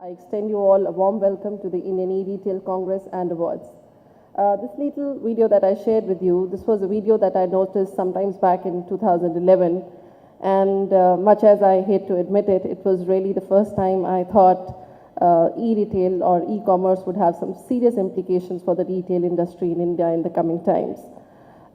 I extend you all a warm welcome to the Indian eRetail Congress and Awards. This little video that I shared with you, this was a video that I noticed sometimes back in 2011, and much as I hate to admit it, it was really the first time I thought eRetail or e-commerce would have some serious implications for the retail industry in India in the coming times.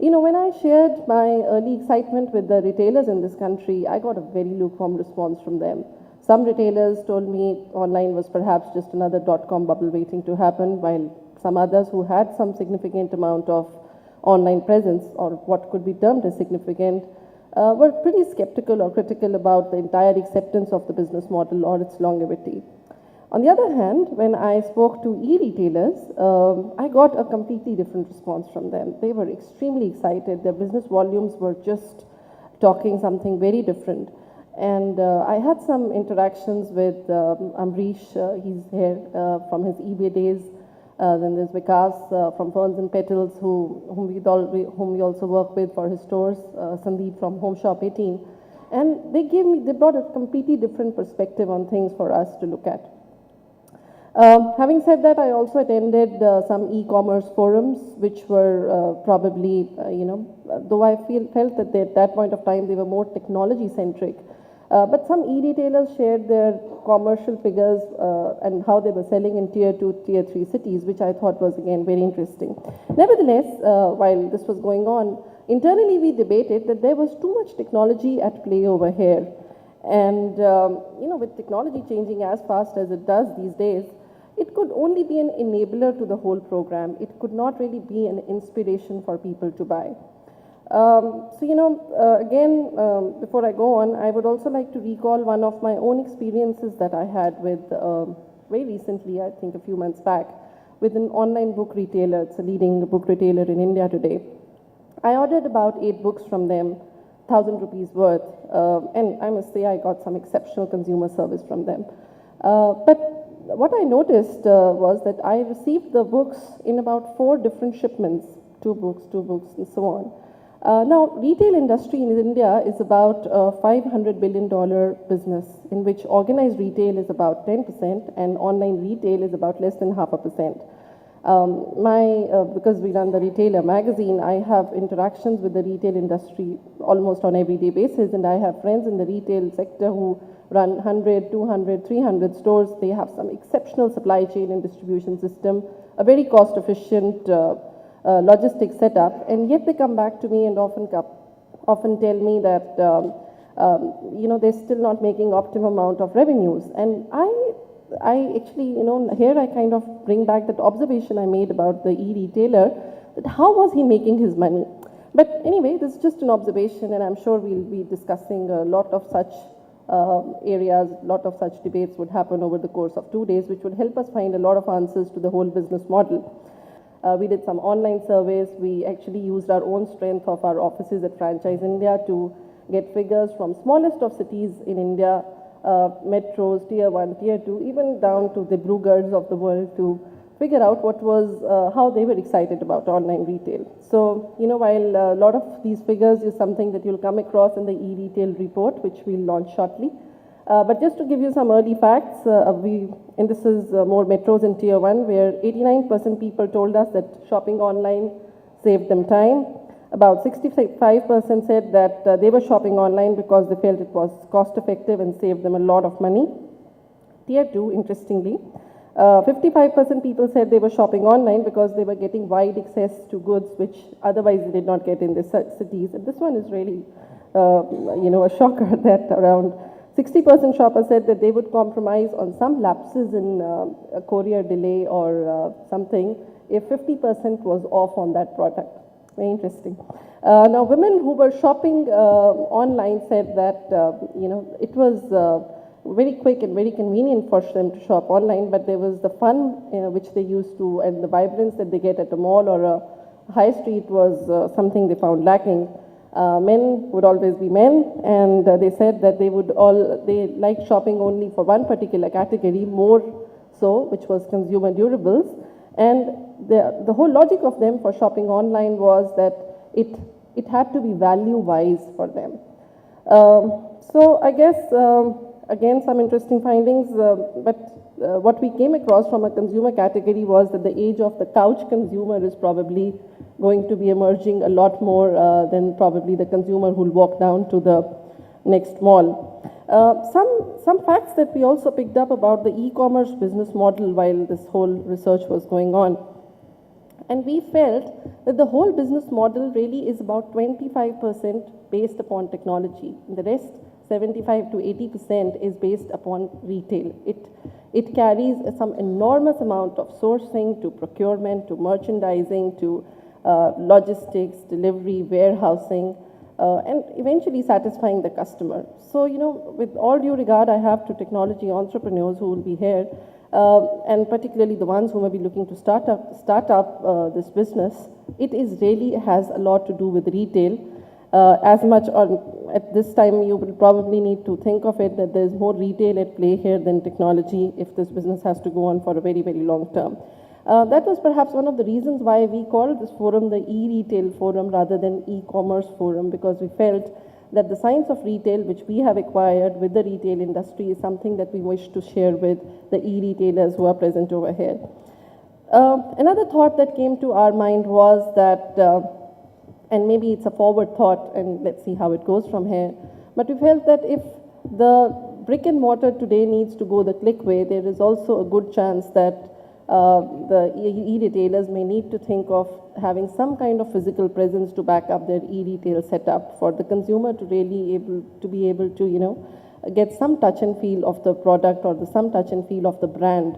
You know, when I shared my early excitement with the retailers in this country, I got a very lukewarm response from them. Some retailers told me online was perhaps just another .com bubble waiting to happen, while some others who had some significant amount of online presence, or what could be termed as significant, were pretty skeptical or critical about the entire acceptance of the business model or its longevity. On the other hand, when I spoke to e-retailers, I got a completely different response from them. They were extremely excited. Their business volumes were just talking something very different. And I had some interactions with Amrish, he's here from his eBay days. Then there's Vikas from Ferns and Petals, whom we also work with for his stores, Sandeep from Home Shop 18. And they brought a completely different perspective on things for us to look at. Having said that, I also attended some e-commerce forums, which were probably, though I felt that at that point of time they were more technology-centric. But some e-retailers shared their commercial figures and how they were selling in tier 2, tier 3 cities, which I thought was, again, very interesting. Nevertheless, while this was going on, internally we debated that there was too much technology at play over here. And, with technology changing as fast as it does these days, it could only be an enabler to the whole program. It could not really be an inspiration for people to buy. Before I go on, I would also like to recall one of my own experiences that I had with, very recently, I think a few months back, with an online book retailer. It's a leading book retailer in India today. I ordered about 8 books from them, 1,000 rupees worth, and I must say I got some exceptional consumer service from them. But what I noticed was that I received the books in about 4 different shipments, 2 books, and so on. Now, retail industry in India is about a $500 billion business, in which organized retail is about 10% and online retail is about less than 0.5%. Because we run the Retailer magazine, I have interactions with the retail industry almost on everyday basis, and I have friends in the retail sector who run 100, 200, 300 stores. They have some exceptional supply chain and distribution system, a very cost-efficient logistics setup, and yet they come back to me and often tell me that they're still not making optimum amount of revenues. And I actually, here I kind of bring back that observation I made about the e-retailer, that how was he making his money? But anyway, this is just an observation, and I'm sure we'll be discussing a lot of such areas, a lot of such debates would happen over the course of 2 days, which would help us find a lot of answers to the whole business model. We did some online surveys. We actually used our own strength of our offices at Franchise India to get figures from smallest of cities in India, metros, tier 1, tier 2, even down to the Brugars of the world, to figure out what was, how they were excited about online retail. So, while a lot of these figures is something that you'll come across in the e-retail report, which we'll launch shortly. But just to give you some early facts, and this is more metros in tier 1, where 89% people told us that shopping online saved them time. About 65% said that they were shopping online because they felt it was cost effective and saved them a lot of money. Tier 2, interestingly, 55% people said they were shopping online because they were getting wide access to goods which otherwise they did not get in the cities. And this one is really, a shocker that around 60% shoppers said that they would compromise on some lapses in a courier delay or something if 50% was off on that product. Very interesting. Now, women who were shopping online said that, it was very quick and very convenient for them to shop online, but there was the fun which they used to, and the vibrance that they get at a mall or a high street was something they found lacking. Men would always be men, and they said that they liked shopping only for one particular category, more so, which was consumer durables. And the whole logic of them for shopping online was that it had to be value-wise for them. So I guess, again, some interesting findings, but what we came across from a consumer category was that the age of the couch consumer is probably going to be emerging a lot more than probably the consumer who'll walk down to the next mall. Some facts that we also picked up about the e-commerce business model while this whole research was going on. And we felt that the whole business model really is about 25% based upon technology. The rest, 75 to 80%, is based upon retail. It carries some enormous amount of sourcing to procurement, to merchandising, to logistics, delivery, warehousing, and eventually satisfying the customer. So, with all due regard I have to technology entrepreneurs who will be here, and particularly the ones who may be looking to start up this business, it is really has a lot to do with retail. As much at this time, you will probably need to think of it that there's more retail at play here than technology if this business has to go on for a very, very long term. That was perhaps one of the reasons why we called this forum the eRetail forum rather than e-commerce forum, because we felt that the science of retail, which we have acquired with the retail industry, is something that we wish to share with the e-retailers who are present over here. Another thought that came to our mind was that, and maybe it's a forward thought, and let's see how it goes from here, but we felt that if the brick and mortar today needs to go the click way, there is also a good chance that the e-retailers may need to think of having some kind of physical presence to back up their e-retail setup for the consumer to really be able to, get some touch and feel of the product or some touch and feel of the brand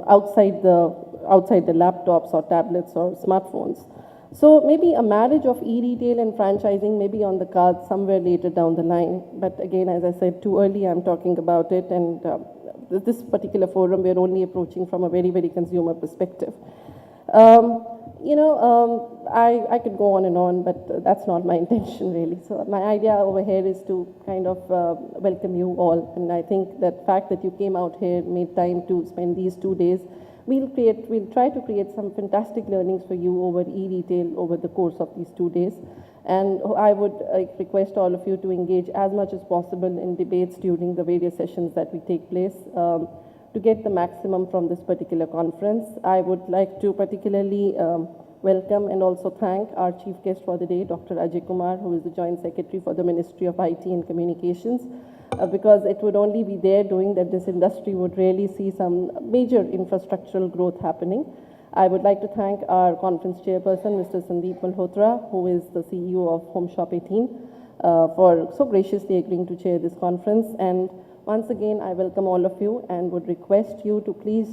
outside the laptops or tablets or smartphones. So maybe a marriage of e-retail and franchising may be on the cards somewhere later down the line. But again, as I said, too early I'm talking about it, and this particular forum we're only approaching from a very, very consumer perspective. I could go on, but that's not my intention really. So my idea over here is to kind of welcome you all, and I think that fact that you came out here, made time to spend these 2 days, we'll try to create some fantastic learnings for you over e-retail over the course of these 2 days. And I would request all of you to engage as much as possible in debates during the various sessions that we take place to get the maximum from this particular conference. I would like to particularly welcome and also thank our chief guest for the day, Dr. Ajay Kumar, who is the Joint Secretary for the Ministry of IT and Communications, because it would only be there doing that this industry would really see some major infrastructural growth happening. I would like to thank our conference chairperson, Mr. Sandeep Malhotra, who is the CEO of Home Shop 18, for so graciously agreeing to chair this conference. And once again, I welcome all of you and would request you to please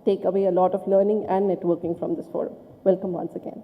take away a lot of learning and networking from this forum. Welcome once again.